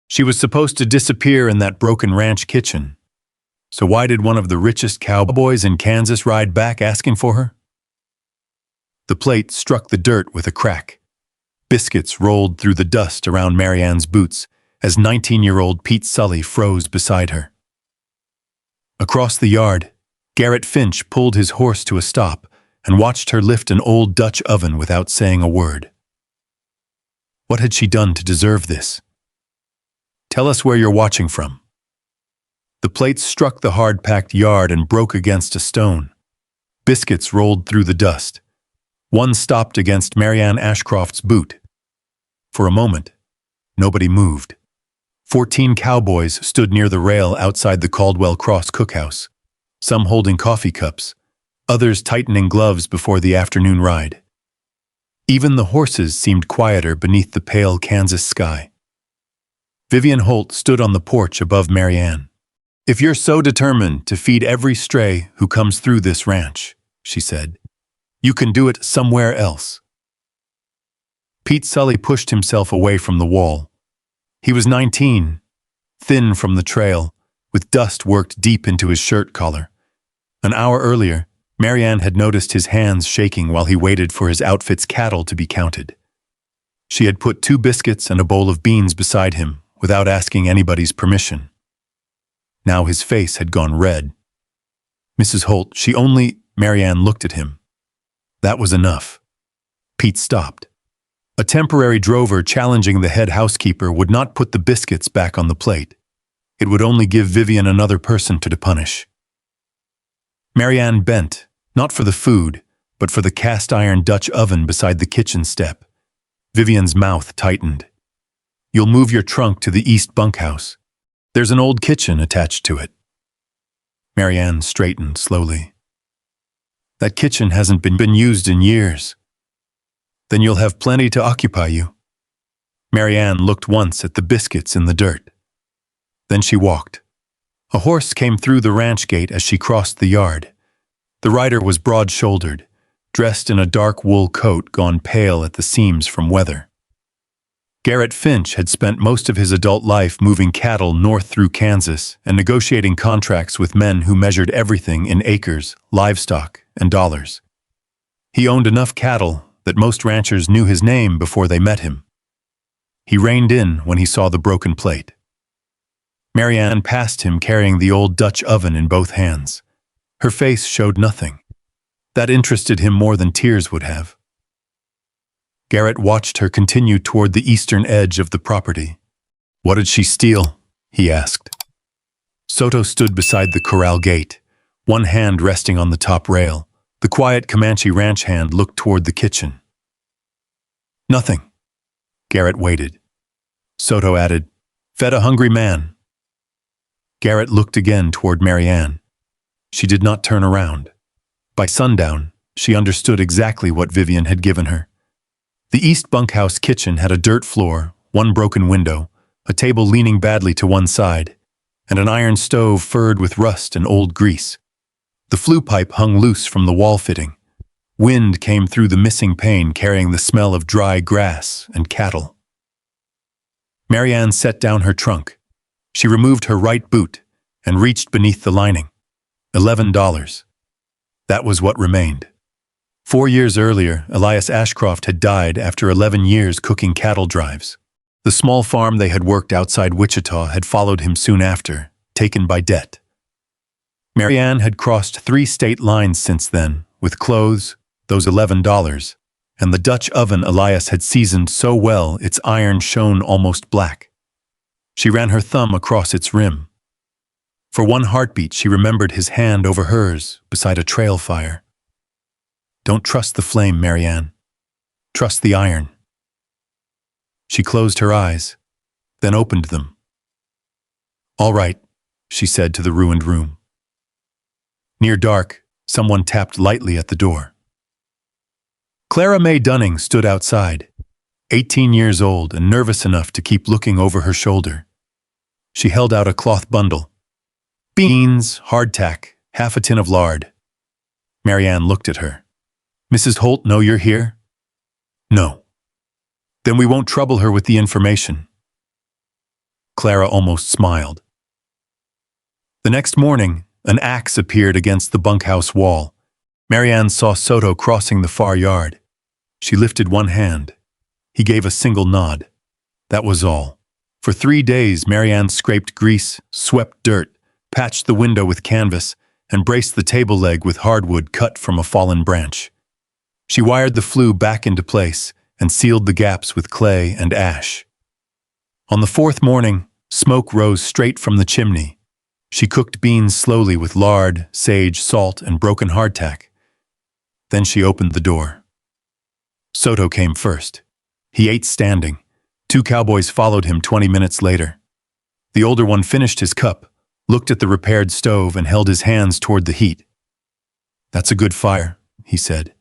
She was supposed to disappear in that broken ranch kitchen. So why did one of the richest cowboys in Kansas ride back asking for her? The plate struck the dirt with a crack. Biscuits rolled through the dust around Maryanne's boots as 19-year-old Pete Sully froze beside her. Across the yard, Garrett Finch pulled his horse to a stop and watched her lift an old Dutch oven without saying a word. What had she done to deserve this? Tell us where you're watching from. The plate struck the hard-packed yard and broke against a stone. Biscuits rolled through the dust. One stopped against Maryanne Ashcroft's boot. For a moment, nobody moved. 14 cowboys stood near the rail outside the Caldwell Cross cookhouse, some holding coffee cups, others tightening gloves before the afternoon ride. Even the horses seemed quieter beneath the pale Kansas sky. Vivian Holt stood on the porch above Maryanne. "If you're so determined to feed every stray who comes through this ranch," she said, "you can do it somewhere else." Pete Sully pushed himself away from the wall. He was 19, thin from the trail, with dust worked deep into his shirt collar. An hour earlier, Maryanne had noticed his hands shaking while he waited for his outfit's cattle to be counted. She had put 2 biscuits and a bowl of beans beside him without asking anybody's permission. Now his face had gone red. "Mrs. Holt, Maryanne looked at him. That was enough. Pete stopped. A temporary drover challenging the head housekeeper would not put the biscuits back on the plate. It would only give Vivian another person to punish. Maryanne bent, not for the food, but for the cast-iron Dutch oven beside the kitchen step. Vivian's mouth tightened. "You'll move your trunk to the east bunkhouse. There's an old kitchen attached to it." Maryanne straightened slowly. "That kitchen hasn't been used in years." "Then you'll have plenty to occupy you." Maryanne looked once at the biscuits in the dirt. Then she walked. A horse came through the ranch gate as she crossed the yard. The rider was broad-shouldered, dressed in a dark wool coat gone pale at the seams from weather. Garrett Finch had spent most of his adult life moving cattle north through Kansas and negotiating contracts with men who measured everything in acres, livestock, and dollars. He owned enough cattle that most ranchers knew his name before they met him. He reined in when he saw the broken plate. Maryanne passed him carrying the old Dutch oven in both hands. Her face showed nothing. That interested him more than tears would have. Garrett watched her continue toward the eastern edge of the property. "What did she steal?" he asked. Soto stood beside the corral gate, one hand resting on the top rail. The quiet Comanche ranch hand looked toward the kitchen. "Nothing." Garrett waited. Soto added, "Fed a hungry man." Garrett looked again toward Maryanne. She did not turn around. By sundown, she understood exactly what Vivian had given her. The east bunkhouse kitchen had a dirt floor, one broken window, a table leaning badly to one side, and an iron stove furred with rust and old grease. The flue pipe hung loose from the wall fitting. Wind came through the missing pane carrying the smell of dry grass and cattle. Maryanne set down her trunk. She removed her right boot and reached beneath the lining. $11. That was what remained. 4 years earlier, Elias Ashcroft had died after 11 years cooking cattle drives. The small farm they had worked outside Wichita had followed him soon after, taken by debt. Maryanne had crossed 3 state lines since then, with clothes, those $11, and the Dutch oven Elias had seasoned so well its iron shone almost black. She ran her thumb across its rim. For one heartbeat, she remembered his hand over hers beside a trail fire. "Don't trust the flame, Maryanne. Trust the iron." She closed her eyes, then opened them. "All right," she said to the ruined room. Near dark, someone tapped lightly at the door. Clara Mae Dunning stood outside, 18 years old and nervous enough to keep looking over her shoulder. She held out a cloth bundle. "Beans, hardtack, half a tin of lard." Maryanne looked at her. "Mrs. Holt know you're here?" "No." "Then we won't trouble her with the information." Clara almost smiled. The next morning, an axe appeared against the bunkhouse wall. Maryanne saw Soto crossing the far yard. She lifted one hand. He gave a single nod. That was all. For 3 days, Maryanne scraped grease, swept dirt, patched the window with canvas, and braced the table leg with hardwood cut from a fallen branch. She wired the flue back into place and sealed the gaps with clay and ash. On the 4th morning, smoke rose straight from the chimney. She cooked beans slowly with lard, sage, salt, and broken hardtack. Then she opened the door. Soto came first. He ate standing. 2 cowboys followed him 20 minutes later. The older one finished his cup, looked at the repaired stove, and held his hands toward the heat. "That's a good fire," he said.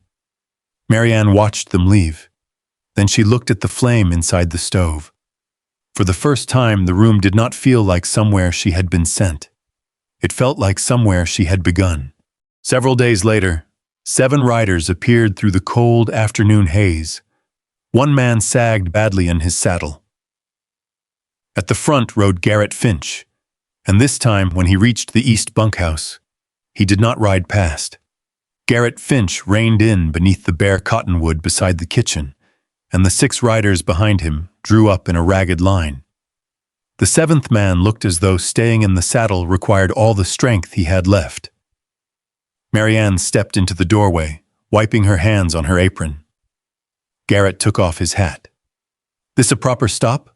Maryanne watched them leave. Then she looked at the flame inside the stove. For the first time, the room did not feel like somewhere she had been sent. It felt like somewhere she had begun. Several days later, 7 riders appeared through the cold afternoon haze. One man sagged badly in his saddle. At the front rode Garrett Finch, and this time, when he reached the east bunkhouse, he did not ride past. Garrett Finch reined in beneath the bare cottonwood beside the kitchen, and the 6 riders behind him drew up in a ragged line. The 7th man looked as though staying in the saddle required all the strength he had left. Maryanne stepped into the doorway, wiping her hands on her apron. Garrett took off his hat. "This a proper stop?"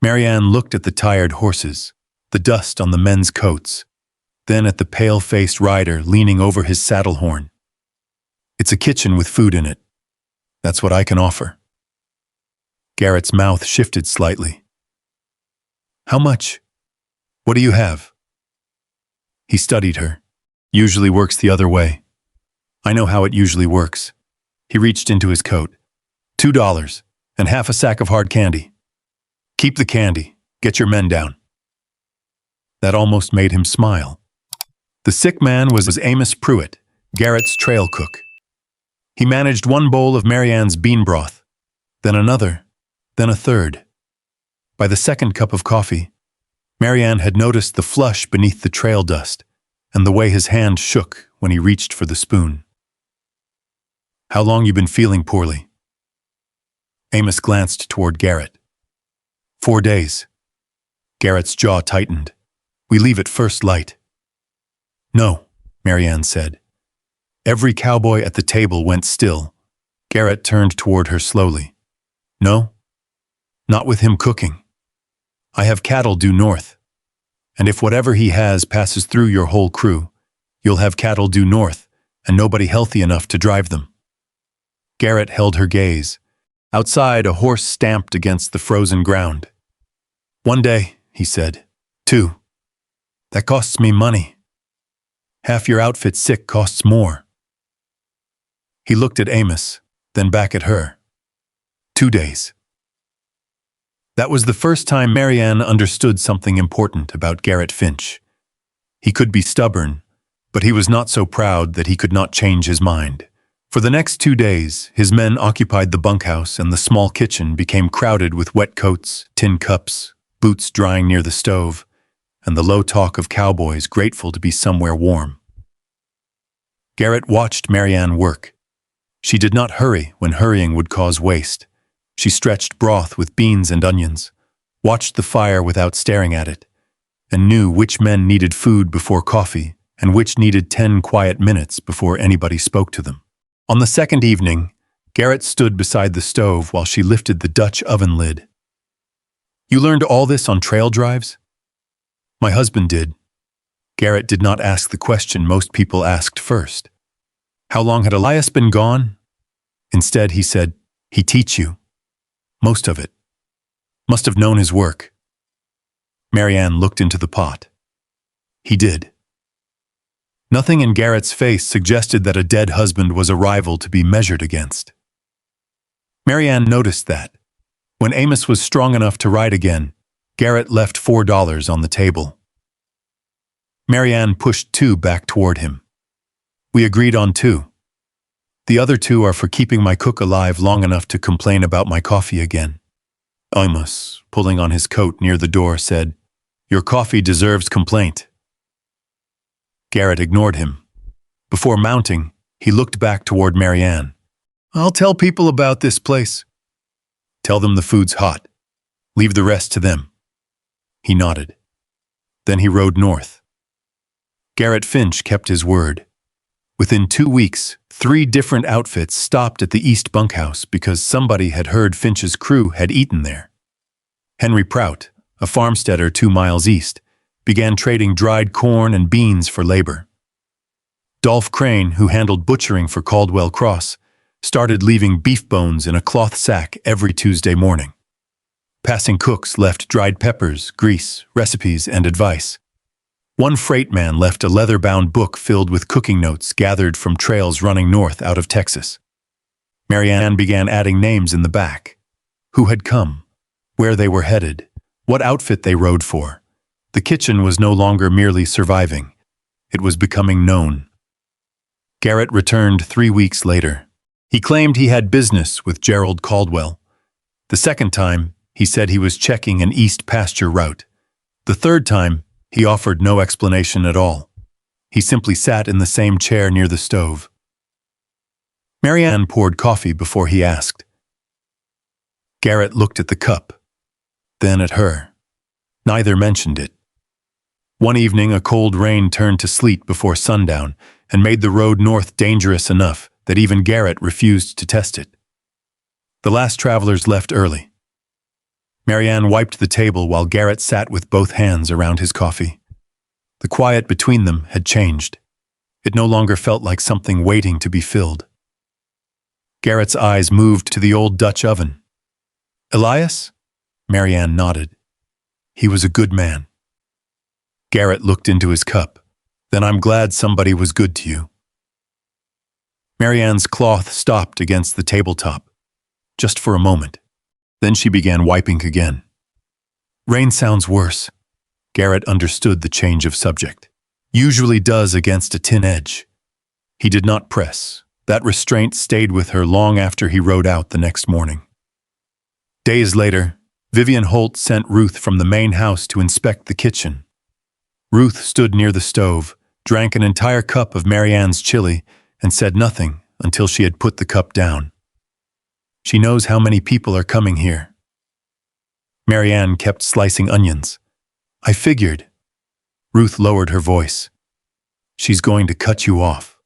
Maryanne looked at the tired horses, the dust on the men's coats, then at the pale-faced rider leaning over his saddle horn. "It's a kitchen with food in it. That's what I can offer." Garrett's mouth shifted slightly. "How much? What do you have?" He studied her. "Usually works the other way." "I know how it usually works." He reached into his coat. $2 and half a sack of hard candy. "Keep the candy. Get your men down." That almost made him smile. The sick man was Amos Pruitt, Garrett's trail cook. He managed one bowl of Maryanne's bean broth, then another, then a third. By the 2nd cup of coffee, Maryanne had noticed the flush beneath the trail dust and the way his hand shook when he reached for the spoon. "How long you been feeling poorly?" Amos glanced toward Garrett. 4 days. Garrett's jaw tightened. "We leave at first light." "No," Maryanne said. Every cowboy at the table went still. Garrett turned toward her slowly. "No? Not with him cooking. I have cattle due north. And if whatever he has passes through your whole crew, you'll have cattle due north and nobody healthy enough to drive them." Garrett held her gaze. Outside, a horse stamped against the frozen ground. "1 day," he said. 2. "That costs me money. Half your outfit sick costs more." He looked at Amos, then back at her. 2 days. That was the first time Maryanne understood something important about Garrett Finch. He could be stubborn, but he was not so proud that he could not change his mind. For the next 2 days, his men occupied the bunkhouse and the small kitchen became crowded with wet coats, tin cups, boots drying near the stove, and the low talk of cowboys grateful to be somewhere warm. Garrett watched Maryanne work. She did not hurry when hurrying would cause waste. She stretched broth with beans and onions, watched the fire without staring at it, and knew which men needed food before coffee and which needed 10 quiet minutes before anybody spoke to them. On the 2nd evening, Garrett stood beside the stove while she lifted the Dutch oven lid. "You learned all this on trail drives?" "My husband did." Garrett did not ask the question most people asked first. How long had Elias been gone? Instead, he said, "He teach you. Most of it. Must have known his work." Maryanne looked into the pot. He did. Nothing in Garrett's face suggested that a dead husband was a rival to be measured against. Maryanne noticed that. When Amos was strong enough to ride again, Garrett left $4 on the table. Maryanne pushed 2 back toward him. "We agreed on 2. The other 2 are for keeping my cook alive long enough to complain about my coffee again." Amos, pulling on his coat near the door, said, "Your coffee deserves complaint." Garrett ignored him. Before mounting, he looked back toward Maryanne. "I'll tell people about this place." "Tell them the food's hot. Leave the rest to them." He nodded. Then he rode north. Garrett Finch kept his word. Within 2 weeks, 3 different outfits stopped at the East Bunkhouse because somebody had heard Finch's crew had eaten there. Henry Prout, a farmsteader 2 miles east, began trading dried corn and beans for labor. Dolph Crane, who handled butchering for Caldwell Cross, started leaving beef bones in a cloth sack every Tuesday morning. Passing cooks left dried peppers, grease, recipes, and advice. One freight man left a leather-bound book filled with cooking notes gathered from trails running north out of Texas. Maryanne began adding names in the back. Who had come, where they were headed, what outfit they rode for. The kitchen was no longer merely surviving. It was becoming known. Garrett returned 3 weeks later. He claimed he had business with Gerald Caldwell. The second time, he said he was checking an east pasture route. The third time, he offered no explanation at all. He simply sat in the same chair near the stove. Maryanne poured coffee before he asked. Garrett looked at the cup, then at her. Neither mentioned it. One evening, a cold rain turned to sleet before sundown and made the road north dangerous enough that even Garrett refused to test it. The last travelers left early. Maryanne wiped the table while Garrett sat with both hands around his coffee. The quiet between them had changed. It no longer felt like something waiting to be filled. Garrett's eyes moved to the old Dutch oven. "Elias?" Maryanne nodded. "He was a good man." Garrett looked into his cup. "Then I'm glad somebody was good to you." Maryanne's cloth stopped against the tabletop, just for a moment. Then she began wiping again. "Rain sounds worse." Garrett understood the change of subject. "Usually does against a tin edge." He did not press. That restraint stayed with her long after he rode out the next morning. Days later, Vivian Holt sent Ruth from the main house to inspect the kitchen. Ruth stood near the stove, drank an entire cup of Maryanne's chili, and said nothing until she had put the cup down. "She knows how many people are coming here." Maryanne kept slicing onions. "I figured." Ruth lowered her voice. "She's going to cut you off."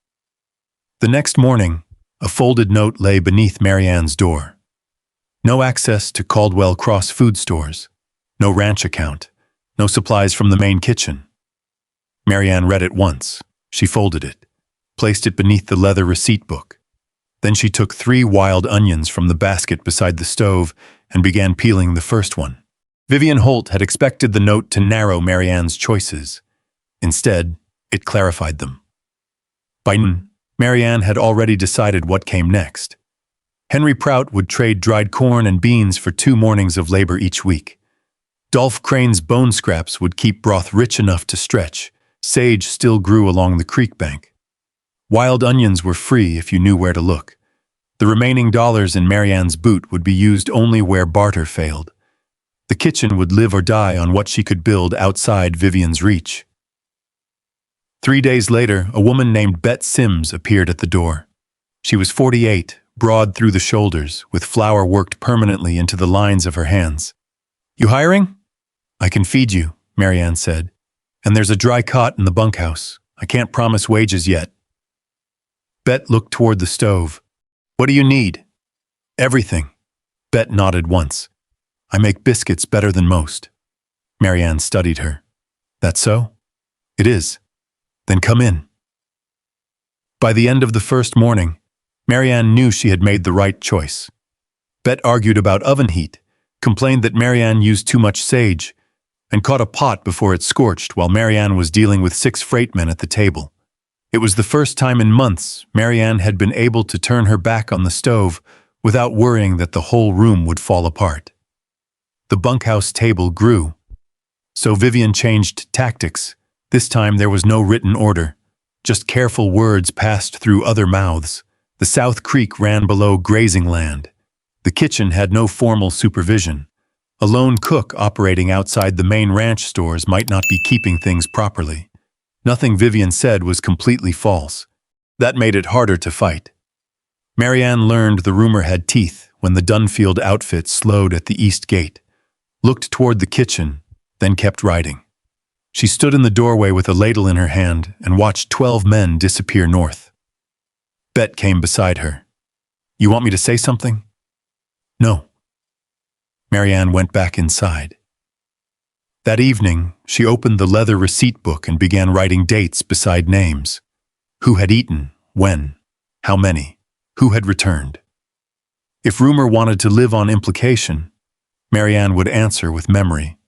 The next morning, a folded note lay beneath Maryanne's door. No access to Caldwell Cross food stores, no ranch account, no supplies from the main kitchen. Maryanne read it once. She folded it, placed it beneath the leather receipt book. Then she took 3 wild onions from the basket beside the stove and began peeling the first one. Vivian Holt had expected the note to narrow Maryanne's choices. Instead, it clarified them. By noon, Maryanne had already decided what came next. Henry Prout would trade dried corn and beans for 2 mornings of labor each week. Dolph Crane's bone scraps would keep broth rich enough to stretch. Sage still grew along the creek bank. Wild onions were free if you knew where to look. The remaining dollars in Maryanne's boot would be used only where barter failed. The kitchen would live or die on what she could build outside Vivian's reach. 3 days later, a woman named Bet Sims appeared at the door. She was 48, broad through the shoulders, with flour worked permanently into the lines of her hands. "You hiring?" "I can feed you," Maryanne said. "And there's a dry cot in the bunkhouse. I can't promise wages yet." Bet looked toward the stove. "What do you need?" "Everything." Bet nodded once. "I make biscuits better than most." Maryanne studied her. "That so?" "It is." "Then come in." By the end of the first morning, Maryanne knew she had made the right choice. Bet argued about oven heat, complained that Maryanne used too much sage, and caught a pot before it scorched while Maryanne was dealing with 6 freightmen at the table. It was the first time in months Maryanne had been able to turn her back on the stove without worrying that the whole room would fall apart. The bunkhouse table grew. So Vivian changed tactics. This time there was no written order, just careful words passed through other mouths. The South Creek ran below grazing land. The kitchen had no formal supervision. A lone cook operating outside the main ranch stores might not be keeping things properly. Nothing Vivian said was completely false. That made it harder to fight. Maryanne learned the rumor had teeth when the Dunfield outfit slowed at the east gate, looked toward the kitchen, then kept riding. She stood in the doorway with a ladle in her hand and watched 12 men disappear north. Bet came beside her. "You want me to say something?" "No." Maryanne went back inside. That evening, she opened the leather receipt book and began writing dates beside names. Who had eaten, when, how many, who had returned. If rumor wanted to live on implication, Maryanne would answer with memory.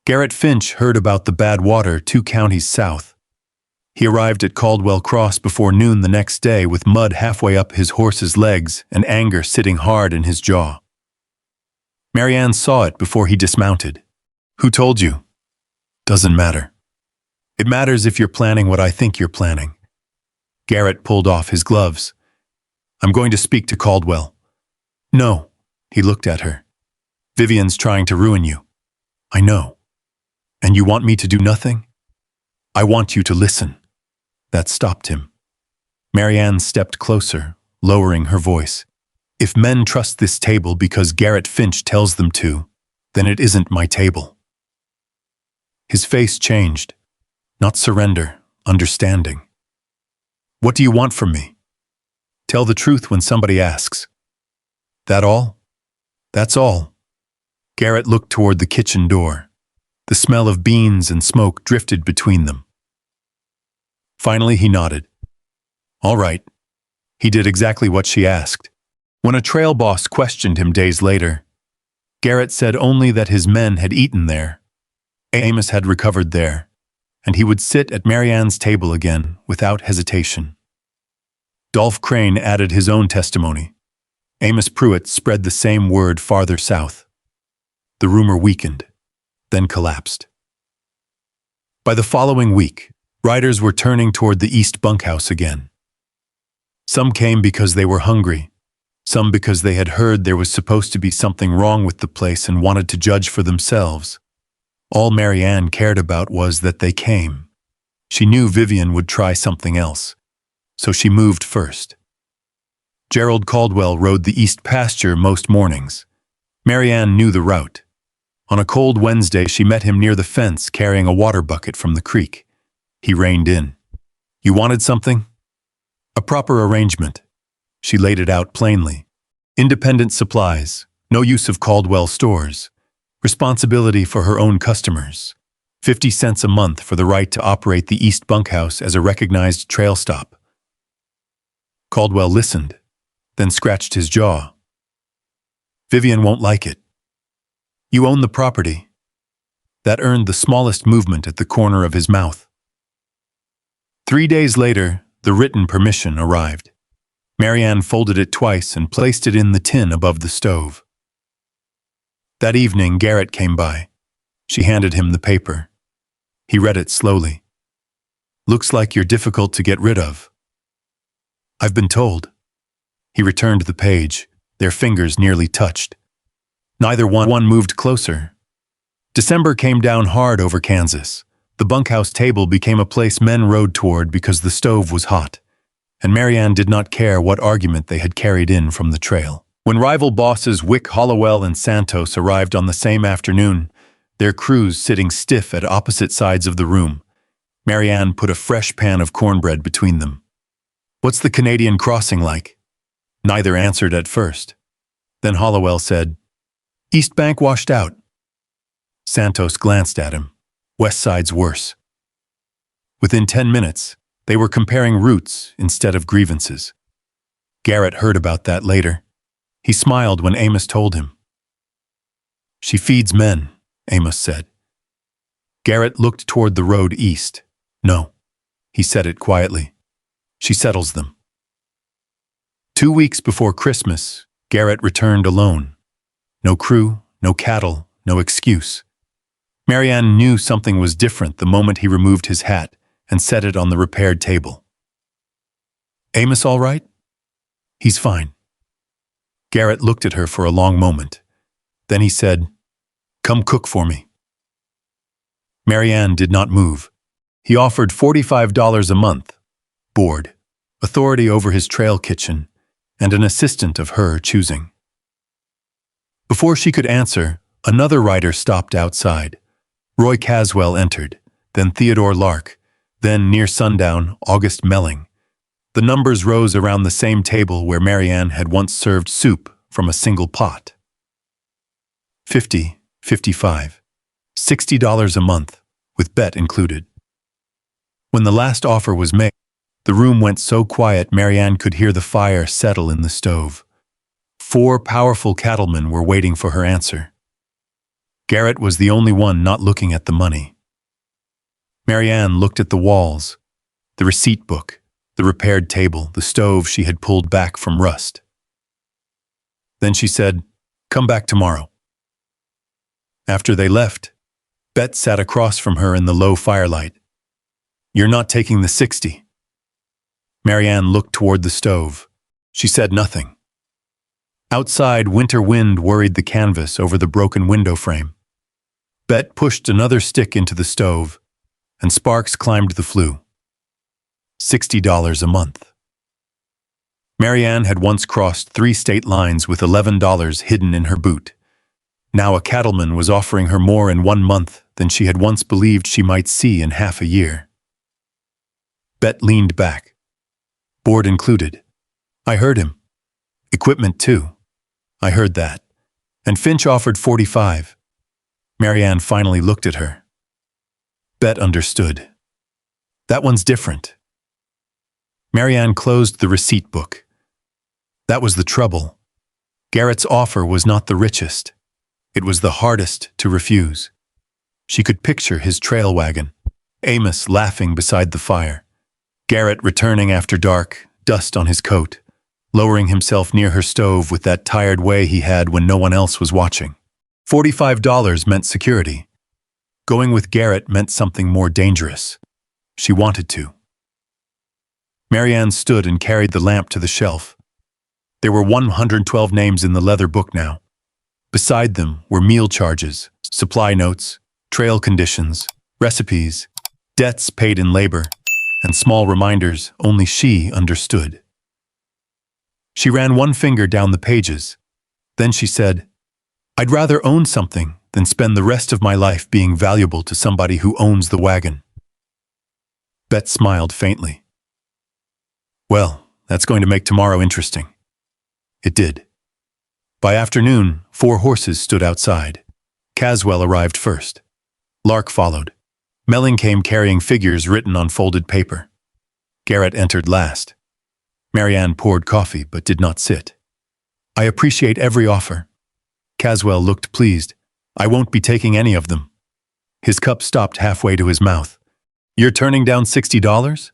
Garrett Finch heard about the bad water 2 counties south. He arrived at Caldwell Cross before noon the next day with mud halfway up his horse's legs and anger sitting hard in his jaw. Maryanne saw it before he dismounted. "Who told you?" "Doesn't matter. It matters if you're planning what I think you're planning." Garrett pulled off his gloves. "I'm going to speak to Caldwell." "No." He looked at her. "Vivian's trying to ruin you." "I know. And you want me to do nothing?" "I want you to listen." That stopped him. Maryanne stepped closer, lowering her voice. "If men trust this table because Garrett Finch tells them to, then it isn't my table." His face changed. Not surrender, understanding. "What do you want from me?" "Tell the truth when somebody asks." "That all?" "That's all." Garrett looked toward the kitchen door. The smell of beans and smoke drifted between them. Finally, he nodded. "All right." He did exactly what she asked. When a trail boss questioned him days later, Garrett said only that his men had eaten there. Amos had recovered there, and he would sit at Maryanne's table again without hesitation. Dolph Crane added his own testimony. Amos Pruitt spread the same word farther south. The rumor weakened, then collapsed. By the following week, riders were turning toward the east bunkhouse again. Some came because they were hungry, some because they had heard there was supposed to be something wrong with the place and wanted to judge for themselves. All Maryanne cared about was that they came. She knew Vivian would try something else, so she moved first. Gerald Caldwell rode the east pasture most mornings. Maryanne knew the route. On a cold Wednesday, she met him near the fence carrying a water bucket from the creek. He reined in. "You wanted something?" "A proper arrangement." She laid it out plainly. Independent supplies, no use of Caldwell stores, responsibility for her own customers, 50 cents a month for the right to operate the east bunkhouse as a recognized trail stop. Caldwell listened, then scratched his jaw. "Vivian won't like it." "You own the property." That earned the smallest movement at the corner of his mouth. 3 days later, the written permission arrived. Maryanne folded it twice and placed it in the tin above the stove. That evening, Garrett came by. She handed him the paper. He read it slowly. "Looks like you're difficult to get rid of." "I've been told." He returned the page. Their fingers nearly touched. Neither one moved closer. December came down hard over Kansas. The bunkhouse table became a place men rode toward because the stove was hot, and Maryanne did not care what argument they had carried in from the trail. When rival bosses Wick Hollowell and Santos arrived on the same afternoon, their crews sitting stiff at opposite sides of the room, Maryanne put a fresh pan of cornbread between them. "What's the Canadian crossing like?" Neither answered at first. Then Hollowell said, "East Bank washed out." Santos glanced at him. "West side's worse." Within 10 minutes, they were comparing routes instead of grievances. Garrett heard about that later. He smiled when Amos told him. "She feeds men," Amos said. Garrett looked toward the road east. "No," he said it quietly. "She settles them." 2 weeks before Christmas, Garrett returned alone. No crew, no cattle, no excuse. Maryanne knew something was different the moment he removed his hat and set it on the repaired table. "Amos all right?" "He's fine." Garrett looked at her for a long moment. Then he said, "Come cook for me." Maryanne did not move. He offered $45 a month, board, authority over his trail kitchen, and an assistant of her choosing. Before she could answer, another rider stopped outside. Roy Caswell entered, then Theodore Lark, then, near sundown, August Melling. The numbers rose around the same table where Maryanne had once served soup from a single pot. 50, 55, $60 a month, with bet included. When the last offer was made, the room went so quiet Maryanne could hear the fire settle in the stove. 4 powerful cattlemen were waiting for her answer. Garrett was the only one not looking at the money. Maryanne looked at the walls, the receipt book, the repaired table, the stove she had pulled back from rust. Then she said, "Come back tomorrow." After they left, Bet sat across from her in the low firelight. "You're not taking the 60. Maryanne looked toward the stove. She said nothing. Outside, winter wind worried the canvas over the broken window frame. Bet pushed another stick into the stove, and sparks climbed the flue. $60 a month. Maryanne had once crossed 3 state lines with $11 hidden in her boot. Now a cattleman was offering her more in 1 month than she had once believed she might see in half a year. Bet leaned back. "Board included. I heard him. Equipment too. I heard that. And Finch offered 45. Maryanne finally looked at her. Bet understood. "That one's different." Maryanne closed the receipt book. That was the trouble. Garrett's offer was not the richest. It was the hardest to refuse. She could picture his trail wagon, Amos laughing beside the fire, Garrett returning after dark, dust on his coat, lowering himself near her stove with that tired way he had when no one else was watching. $45 meant security. Going with Garrett meant something more dangerous. She wanted to. Maryanne stood and carried the lamp to the shelf. There were 112 names in the leather book now. Beside them were meal charges, supply notes, trail conditions, recipes, debts paid in labor, and small reminders only she understood. She ran one finger down the pages. Then she said, "I'd rather own something than spend the rest of my life being valuable to somebody who owns the wagon." Bet smiled faintly. "Well, that's going to make tomorrow interesting." It did. By afternoon, 4 horses stood outside. Caswell arrived first. Lark followed. Melling came carrying figures written on folded paper. Garrett entered last. Maryanne poured coffee but did not sit. "I appreciate every offer." Caswell looked pleased. "I won't be taking any of them." His cup stopped halfway to his mouth. "You're turning down $60?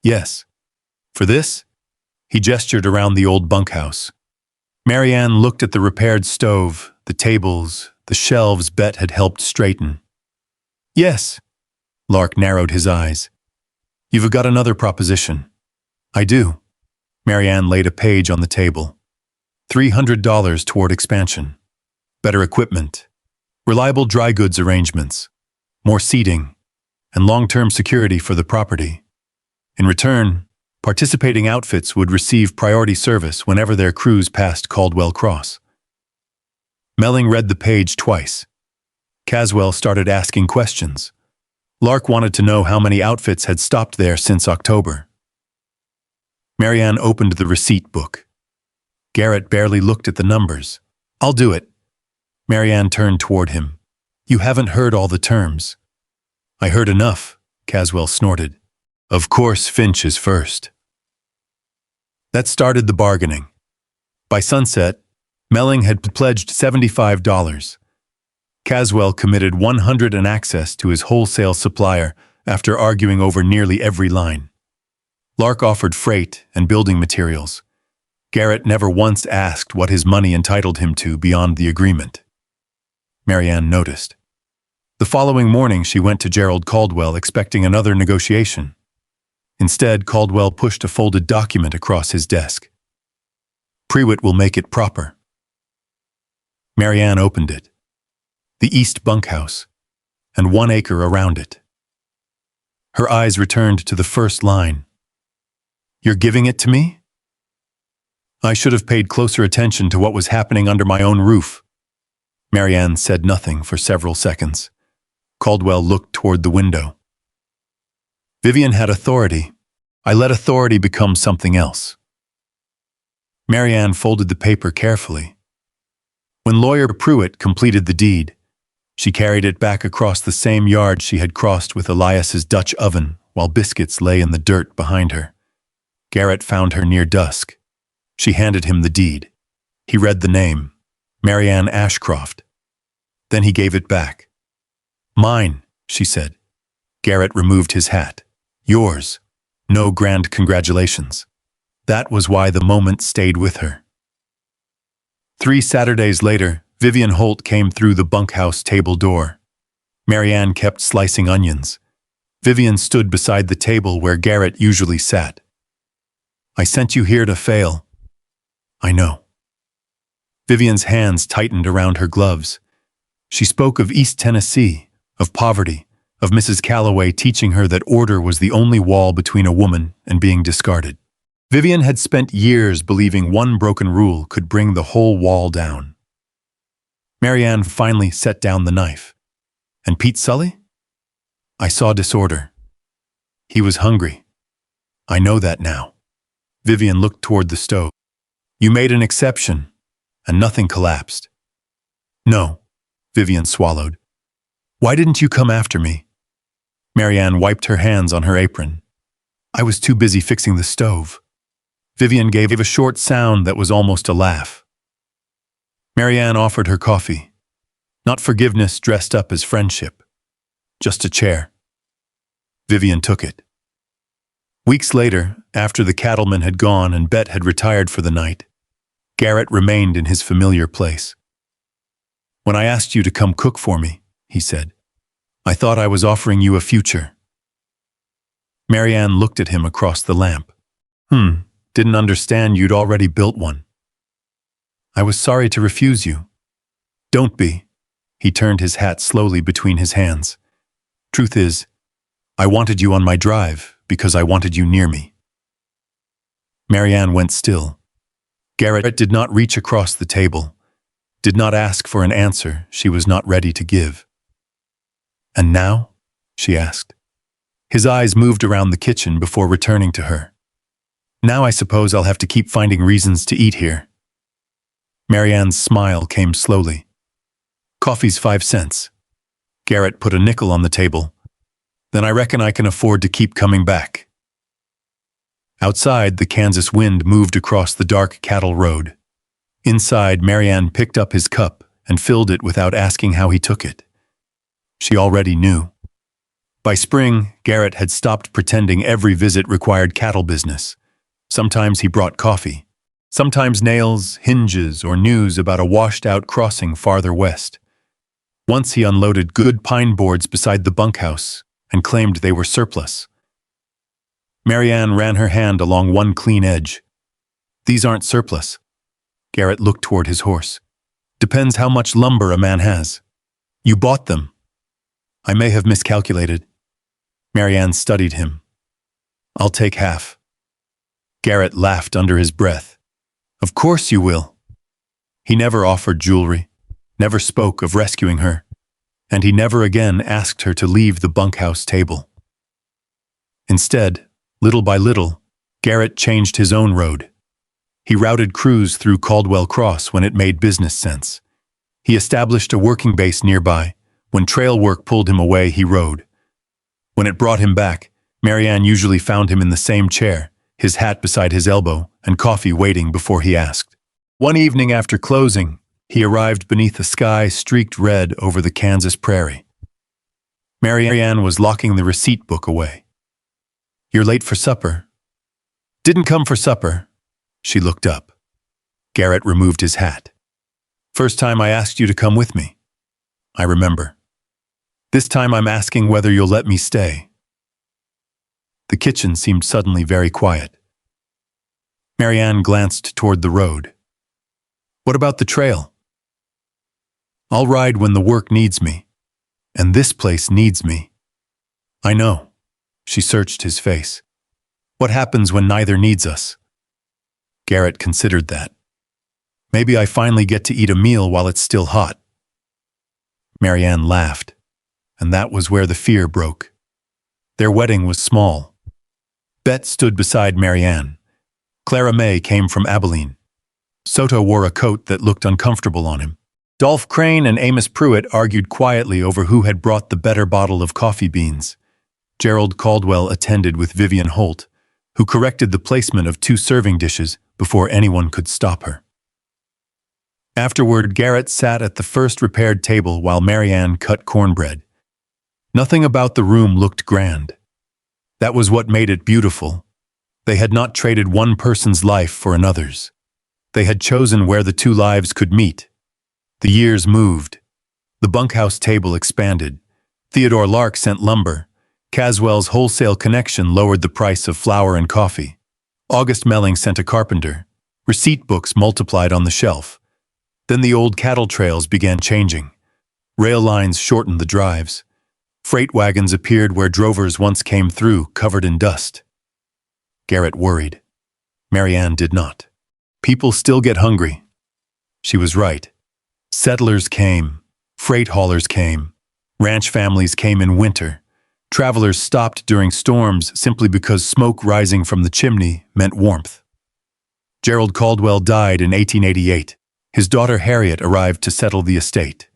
"Yes." "For this?" He gestured around the old bunkhouse. Maryanne looked at the repaired stove, the tables, the shelves Bet had helped straighten. "Yes." Lark narrowed his eyes. "You've got another proposition." "I do." Maryanne laid a page on the table. $300 toward expansion. Better equipment. Reliable dry goods arrangements. More seating. And long-term security for the property. In return, participating outfits would receive priority service whenever their crews passed Caldwell Cross. Melling read the page twice. Caswell started asking questions. Lark wanted to know how many outfits had stopped there since October. Maryanne opened the receipt book. Garrett barely looked at the numbers. "I'll do it." Maryanne turned toward him. "You haven't heard all the terms." "I heard enough," Caswell snorted. "Of course Finch is first." That started the bargaining. By sunset, Melling had pledged $75. Caswell committed $100 and access to his wholesale supplier after arguing over nearly every line. Lark offered freight and building materials. Garrett never once asked what his money entitled him to beyond the agreement. Maryanne noticed. The following morning she went to Gerald Caldwell expecting another negotiation. Instead, Caldwell pushed a folded document across his desk. "Prewitt will make it proper." Maryanne opened it. The east bunkhouse, and 1 acre around it. Her eyes returned to the first line. "You're giving it to me?" "I should have paid closer attention to what was happening under my own roof." Maryanne said nothing for several seconds. Caldwell looked toward the window. "Vivian had authority. I let authority become something else." Maryanne folded the paper carefully. When lawyer Pruitt completed the deed, she carried it back across the same yard she had crossed with Elias's Dutch oven while Biscuits lay in the dirt behind her. Garrett found her near dusk. She handed him the deed. He read the name, Maryanne Ashcroft. Then he gave it back. "Mine," she said. Garrett removed his hat. "Yours. No grand congratulations." That was why the moment stayed with her. 3 Saturdays later, Vivian Holt came through the bunkhouse table door. Maryanne kept slicing onions. Vivian stood beside the table where Garrett usually sat. "I sent you here to fail." "I know." Vivian's hands tightened around her gloves. She spoke of East Tennessee, of poverty, of Mrs. Calloway teaching her that order was the only wall between a woman and being discarded. Vivian had spent years believing one broken rule could bring the whole wall down. Maryanne finally set down the knife. "And Pete Sully?" "I saw disorder. He was hungry. I know that now." Vivian looked toward the stove. "You made an exception, and nothing collapsed." "No," Vivian swallowed. "Why didn't you come after me?" Maryanne wiped her hands on her apron. "I was too busy fixing the stove." Vivian gave a short sound that was almost a laugh. Maryanne offered her coffee. Not forgiveness dressed up as friendship. Just a chair. Vivian took it. Weeks later, after the cattleman had gone and Bet had retired for the night, Garrett remained in his familiar place. "When I asked you to come cook for me," he said, "I thought I was offering you a future." Maryanne looked at him across the lamp. Didn't understand you'd already built one." "I was sorry to refuse you." "Don't be." He turned his hat slowly between his hands. "Truth is, I wanted you on my drive because I wanted you near me." Maryanne went still. Garrett did not reach across the table, did not ask for an answer she was not ready to give. "And now?" she asked. His eyes moved around the kitchen before returning to her. "Now I suppose I'll have to keep finding reasons to eat here." Maryanne's smile came slowly. "Coffee's 5 cents. Garrett put a nickel on the table. "Then I reckon I can afford to keep coming back." Outside, the Kansas wind moved across the dark cattle road. Inside, Maryanne picked up his cup and filled it without asking how he took it. She already knew. By spring, Garrett had stopped pretending every visit required cattle business. Sometimes he brought coffee. Sometimes nails, hinges, or news about a washed-out crossing farther west. Once he unloaded good pine boards beside the bunkhouse and claimed they were surplus. Maryanne ran her hand along one clean edge. "These aren't surplus." Garrett looked toward his horse. "Depends how much lumber a man has." "You bought them." "I may have miscalculated." Maryanne studied him. "I'll take half." Garrett laughed under his breath. "Of course you will." He never offered jewelry, never spoke of rescuing her, and he never again asked her to leave the bunkhouse table. Instead, little by little, Garrett changed his own road. He routed crews through Caldwell Cross when it made business sense. He established a working base nearby. When trail work pulled him away, he rode. When it brought him back, Maryanne usually found him in the same chair, his hat beside his elbow, and coffee waiting before he asked. One evening after closing, he arrived beneath a sky streaked red over the Kansas prairie. Maryanne was locking the receipt book away. "You're late for supper." "Didn't come for supper." She looked up. Garrett removed his hat. "First time I asked you to come with me." "I remember." "This time I'm asking whether you'll let me stay." The kitchen seemed suddenly very quiet. Maryanne glanced toward the road. "What about the trail?" I'll ride when the work needs me. And this place needs me. I know. She searched his face. What happens when neither needs us? Garrett considered that. Maybe I finally get to eat a meal while it's still hot. Maryanne laughed, and that was where the fear broke. Their wedding was small. Bet stood beside Maryanne. Clara May came from Abilene. Soto wore a coat that looked uncomfortable on him. Dolph Crane and Amos Pruitt argued quietly over who had brought the better bottle of coffee beans. Gerald Caldwell attended with Vivian Holt, who corrected the placement of 2 serving dishes before anyone could stop her. Afterward, Garrett sat at the first repaired table while Maryanne cut cornbread. Nothing about the room looked grand. That was what made it beautiful. They had not traded one person's life for another's. They had chosen where the 2 lives could meet. The years moved. The bunkhouse table expanded. Theodore Lark sent lumber. Caswell's wholesale connection lowered the price of flour and coffee. August Melling sent a carpenter. Receipt books multiplied on the shelf. Then the old cattle trails began changing. Rail lines shortened the drives. Freight wagons appeared where drovers once came through, covered in dust. Garrett worried. Maryanne did not. People still get hungry. She was right. Settlers came. Freight haulers came. Ranch families came in winter. Travelers stopped during storms simply because smoke rising from the chimney meant warmth. Gerald Caldwell died in 1888. His daughter Harriet arrived to settle the estate.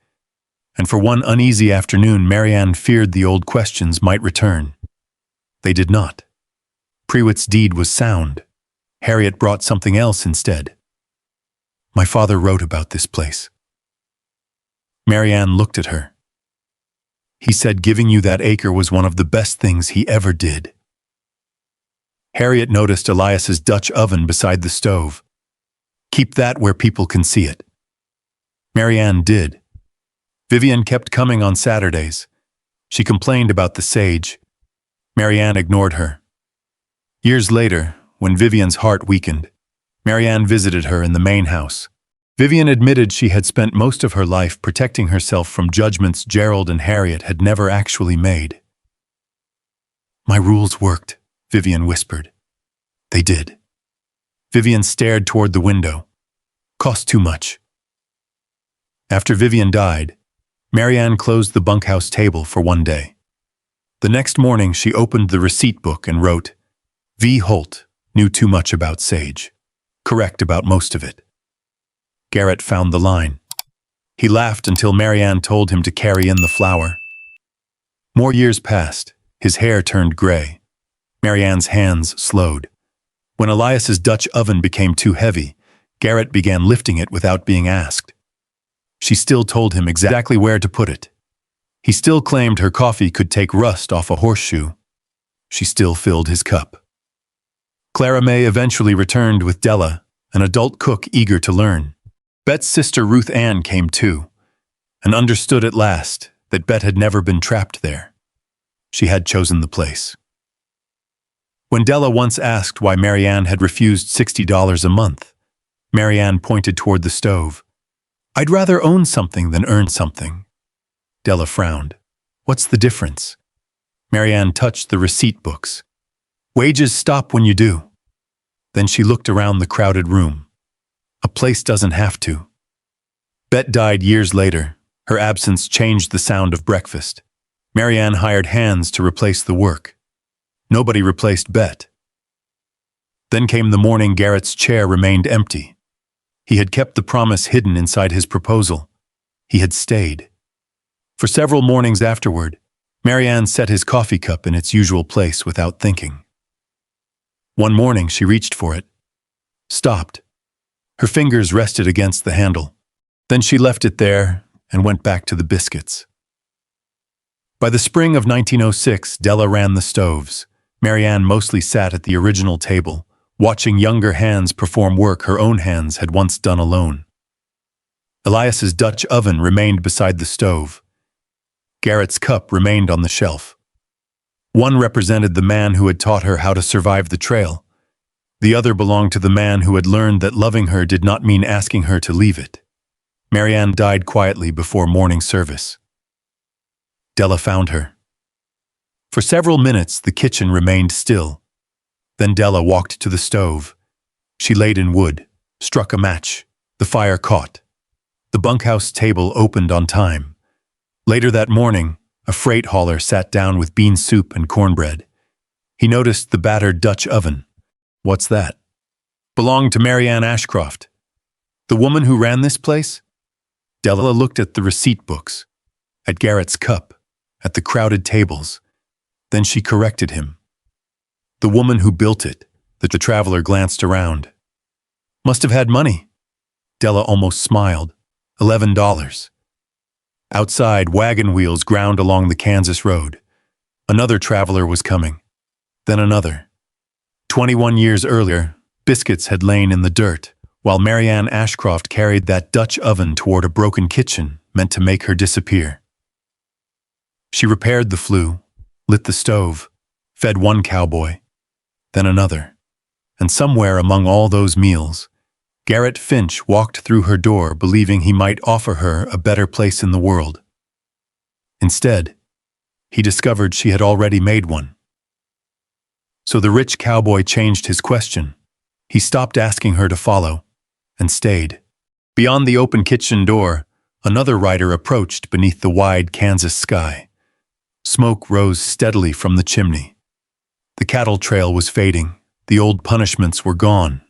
And for one uneasy afternoon, Maryanne feared the old questions might return. They did not. Pruitt's deed was sound. Harriet brought something else instead. My father wrote about this place. Maryanne looked at her. He said giving you that acre was one of the best things he ever did. Harriet noticed Elias's Dutch oven beside the stove. Keep that where people can see it. Maryanne did. Vivian kept coming on Saturdays. She complained about the sage. Maryanne ignored her. Years later, when Vivian's heart weakened, Maryanne visited her in the main house. Vivian admitted she had spent most of her life protecting herself from judgments Gerald and Harriet had never actually made. My rules worked, Vivian whispered. They did. Vivian stared toward the window. Cost too much. After Vivian died, Maryanne closed the bunkhouse table for one day. The next morning, she opened the receipt book and wrote, V. Holt knew too much about sage. Correct about most of it. Garrett found the line. He laughed until Maryanne told him to carry in the flour. More years passed. His hair turned gray. Maryanne's hands slowed. When Elias's Dutch oven became too heavy, Garrett began lifting it without being asked. She still told him exactly where to put it. He still claimed her coffee could take rust off a horseshoe. She still filled his cup. Clara May eventually returned with Della, an adult cook eager to learn. Bet's sister Ruth Ann came too, and understood at last that Bet had never been trapped there. She had chosen the place. When Della once asked why Maryanne had refused $60 a month, Maryanne pointed toward the stove. I'd rather own something than earn something. Della frowned. What's the difference? Maryanne touched the receipt books. Wages stop when you do. Then she looked around the crowded room. A place doesn't have to. Bet died years later. Her absence changed the sound of breakfast. Maryanne hired hands to replace the work. Nobody replaced Bet. Then came the morning Garrett's chair remained empty. He had kept the promise hidden inside his proposal. He had stayed. For several mornings afterward, Maryanne set his coffee cup in its usual place without thinking. One morning she reached for it, stopped. Her fingers rested against the handle. Then she left it there and went back to the biscuits. By the spring of 1906, Della ran the stoves. Maryanne mostly sat at the original table, watching younger hands perform work her own hands had once done alone. Elias's Dutch oven remained beside the stove. Garrett's cup remained on the shelf. One represented the man who had taught her how to survive the trail. The other belonged to the man who had learned that loving her did not mean asking her to leave it. Maryanne died quietly before morning service. Della found her. For several minutes, the kitchen remained still. Then Della walked to the stove. She laid in wood, struck a match. The fire caught. The bunkhouse table opened on time. Later that morning, a freight hauler sat down with bean soup and cornbread. He noticed the battered Dutch oven. What's that? Belonged to Maryanne Ashcroft. The woman who ran this place? Della looked at the receipt books, at Garrett's cup, at the crowded tables. Then she corrected him. The woman who built it. The traveler glanced around. Must have had money. Della almost smiled. $11. Outside, wagon wheels ground along the Kansas road. Another traveler was coming. Then another. 21 years earlier, Biscuits had lain in the dirt, while Maryanne Ashcroft carried that Dutch oven toward a broken kitchen meant to make her disappear. She repaired the flue, lit the stove, fed one cowboy, then another. And somewhere among all those meals, Garrett Finch walked through her door believing he might offer her a better place in the world. Instead, he discovered she had already made one. So the rich cowboy changed his question. He stopped asking her to follow, and stayed. Beyond the open kitchen door, another rider approached beneath the wide Kansas sky. Smoke rose steadily from the chimney. The cattle trail was fading, the old punishments were gone,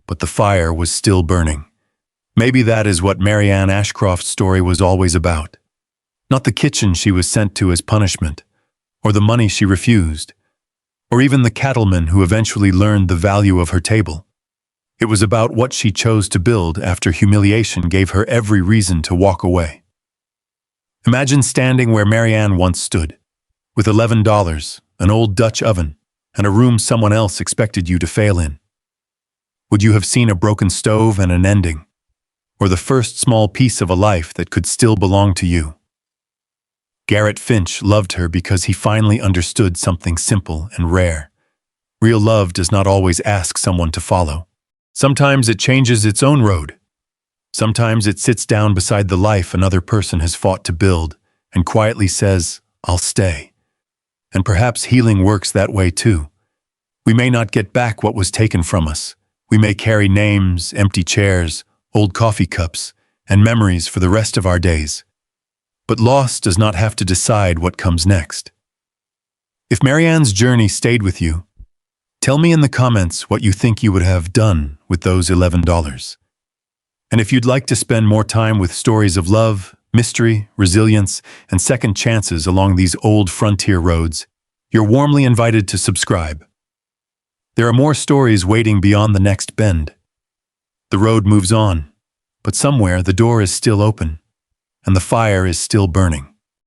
but the fire was still burning. Maybe that is what Maryanne Ashcroft's story was always about. Not the kitchen she was sent to as punishment, or the money she refused, or even the cattleman who eventually learned the value of her table. It was about what she chose to build after humiliation gave her every reason to walk away. Imagine standing where Maryanne once stood, with $11, an old Dutch oven, and a room someone else expected you to fail in. Would you have seen a broken stove and an ending, or the first small piece of a life that could still belong to you? Garrett Finch loved her because he finally understood something simple and rare. Real love does not always ask someone to follow. Sometimes it changes its own road. Sometimes it sits down beside the life another person has fought to build and quietly says, "I'll stay." And perhaps healing works that way too. We may not get back what was taken from us. We may carry names, empty chairs, old coffee cups, and memories for the rest of our days. But loss does not have to decide what comes next. If Maryanne's journey stayed with you, tell me in the comments what you think you would have done with those $11. And if you'd like to spend more time with stories of love, mystery, resilience, and second chances along these old frontier roads, you're warmly invited to subscribe. There are more stories waiting beyond the next bend. The road moves on, but somewhere the door is still open, and the fire is still burning.